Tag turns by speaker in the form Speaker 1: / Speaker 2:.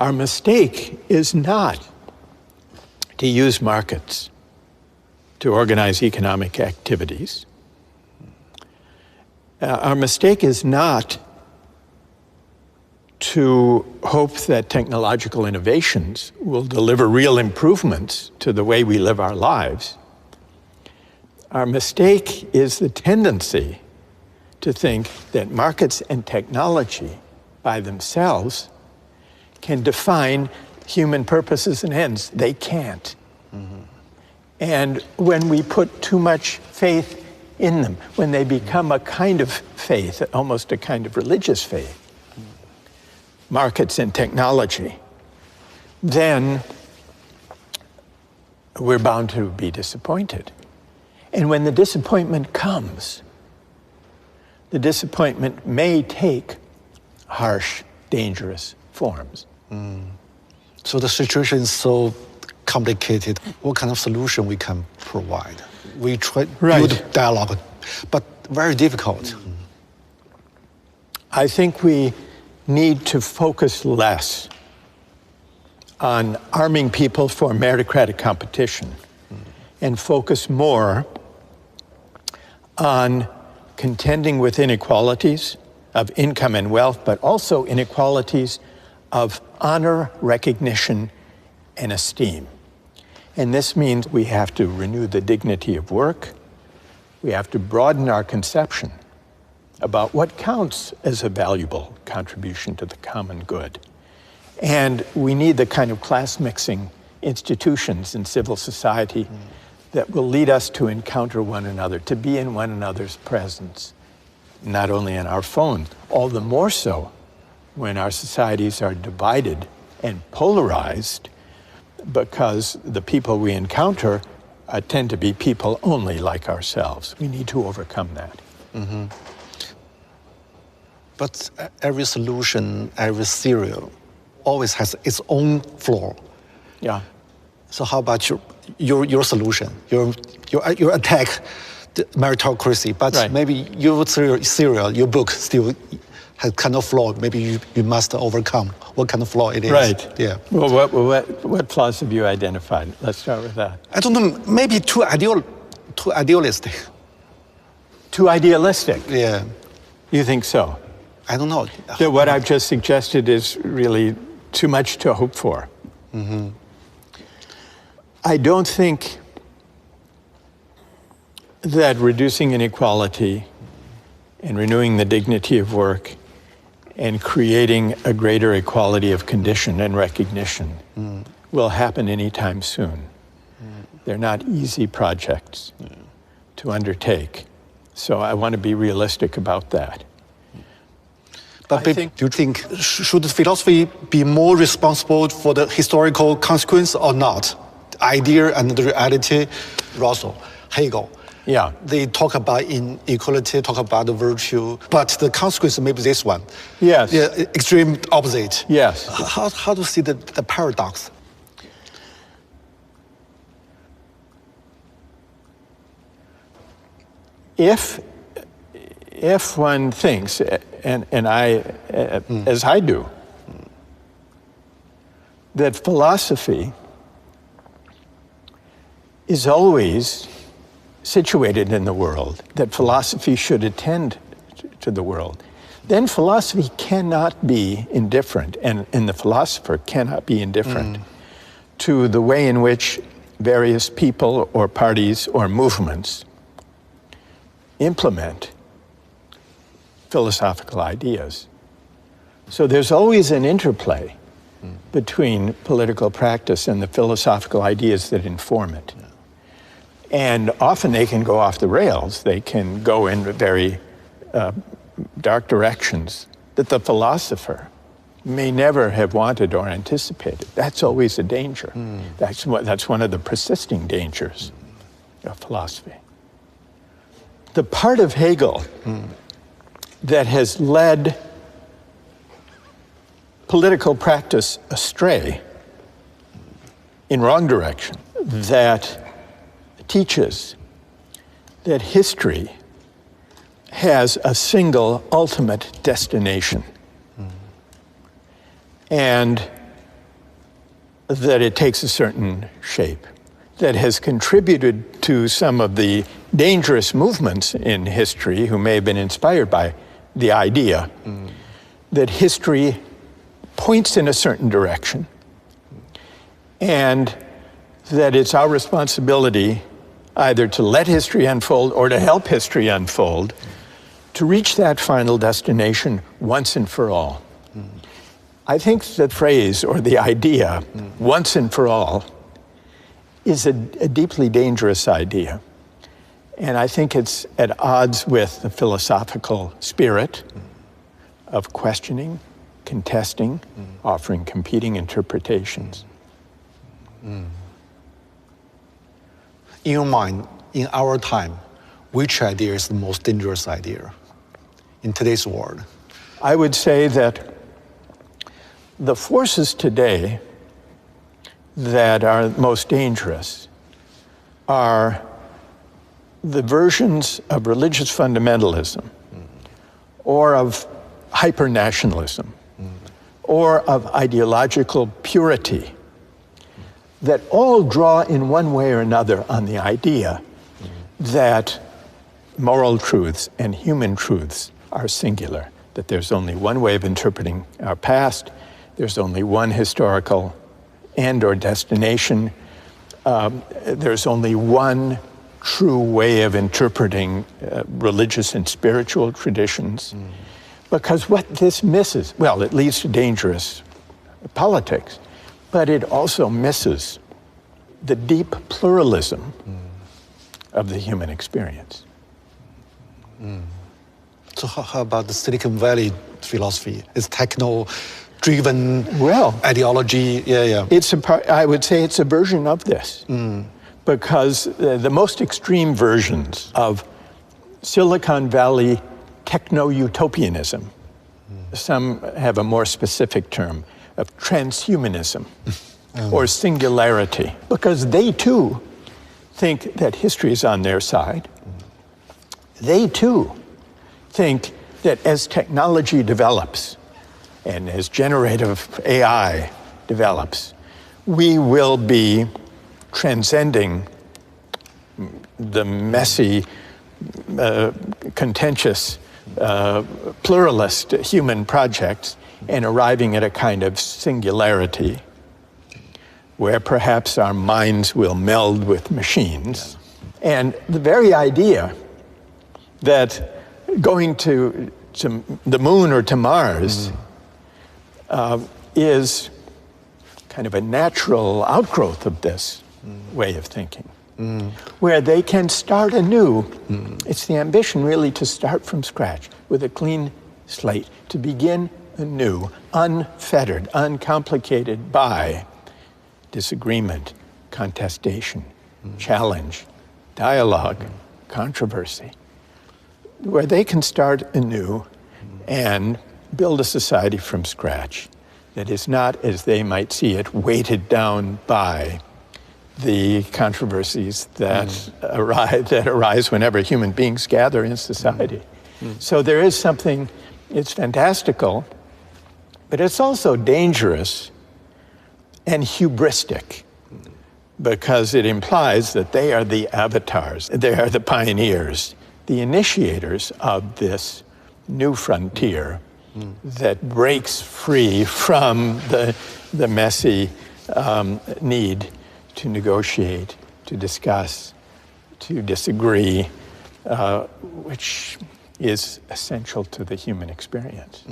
Speaker 1: Our mistake is not to use markets to organize economic activities. Our mistake is not to hope that technological innovations will deliver real improvements to the way we live our lives. Our mistake is the tendency to think that markets and technology by themselves can define human purposes and ends. They can't. Mm-hmm. And when we put too much faith in them, when they become a kind of faith, almost a kind of religious faith, markets and technology, then we're bound to be disappointed. And when the disappointment comes, the disappointment may take harsh, dangerous forms.
Speaker 2: So the situation is so complicated. What kind of solution we can provide? We try to build dialogue, but very difficult.
Speaker 1: I think we need to focus less on arming people for meritocratic competition and focus more on contending with inequalities of income and wealth, but also inequalities of honor, recognition, and esteem. And this means we have to renew the dignity of work. We have to broaden our conception about what counts as a valuable contribution to the common good. And we need the kind of class-mixing institutions in civil society that will lead us to encounter one another, to be in one another's presence, not only in our phones, all the more so when our societies are divided and polarized, because the people we encounter tend to be people only like ourselves. We need to overcome that.
Speaker 2: Mm-hmm. But every solution, every theory always has its own flaw.
Speaker 1: Yeah.
Speaker 2: So how about your solution? Your attack the meritocracy, but maybe your theory, your book still has kind of flaw. Maybe you must overcome what kind of flaw it is.
Speaker 1: Right.
Speaker 2: Yeah.
Speaker 1: Well, what flaws have you identified? Let's start with that.
Speaker 2: I don't know. Maybe too idealistic.
Speaker 1: Too idealistic?
Speaker 2: Yeah.
Speaker 1: You think so?
Speaker 2: I don't know.
Speaker 1: That what I've just suggested is really too much to hope for.
Speaker 2: Mm-hmm.
Speaker 1: I don't think that reducing inequality and renewing the dignity of work and creating a greater equality of condition and recognition will happen anytime soon. They're not easy projects to undertake. So I want to be realistic about that.
Speaker 2: But do you think, should philosophy be more responsible for the historical consequence or not? The idea and the reality, Russell, Hegel.
Speaker 1: Yeah.
Speaker 2: They talk about inequality, talk about the virtue, but the consequence may be this one.
Speaker 1: Yes.
Speaker 2: Yeah, extreme opposite.
Speaker 1: Yes.
Speaker 2: How to see the paradox?
Speaker 1: If one thinks, and I, as I do, that philosophy is always situated in the world, that philosophy should attend to the world, then philosophy cannot be indifferent, and the philosopher cannot be indifferent to the way in which various people or parties or movements implement philosophical ideas. So there's always an interplay between political practice and the philosophical ideas that inform it. And often they can go off the rails. They can go in very dark directions that the philosopher may never have wanted or anticipated. That's always a danger. That's one of the persisting dangers of philosophy. The part of Hegel that has led political practice astray in wrong direction, that teaches that history has a single ultimate destination. And that it takes a certain shape that has contributed to some of the dangerous movements in history who may have been inspired by the idea that history points in a certain direction and that it's our responsibility either to let history unfold or to help history unfold to reach that final destination once and for all. I think the phrase or the idea, once and for all, is a deeply dangerous idea. And I think it's at odds with the philosophical spirit of questioning, contesting, offering competing interpretations.
Speaker 2: In your mind, in our time, which idea is the most dangerous idea in today's world?
Speaker 1: I would say that the forces today that are most dangerous are the versions of religious fundamentalism or of hyper-nationalism or of ideological purity that all draw in one way or another on the idea that moral truths and human truths are singular, that there's only one way of interpreting our past, there's only one historical end or destination, there's only one true way of interpreting religious and spiritual traditions. Because what this misses, well, it leads to dangerous politics, but it also misses the deep pluralism of the human experience.
Speaker 2: So how about the Silicon Valley philosophy? It's techno-driven ideology.
Speaker 1: It's I would say it's a version of this. Because the most extreme versions of Silicon Valley techno-utopianism, some have a more specific term of transhumanism or singularity, because they too think that history is on their side. They too think that as technology develops and as generative AI develops, we will be transcending the messy, contentious, pluralist human projects and arriving at a kind of singularity where perhaps our minds will meld with machines. And the very idea that going to the moon or to Mars is kind of a natural outgrowth of this way of thinking, where they can start anew. It's the ambition really to start from scratch with a clean slate, to begin anew, unfettered, uncomplicated by disagreement, contestation, challenge, dialogue, controversy, where they can start anew and build a society from scratch that is not, as they might see it, weighted down by the controversies that arise whenever human beings gather in society. So there is something, it's fantastical, but it's also dangerous and hubristic, because it implies that they are the avatars, they are the pioneers, the initiators of this new frontier that breaks free from the messy need to negotiate, to discuss, to disagree, which is essential to the human experience.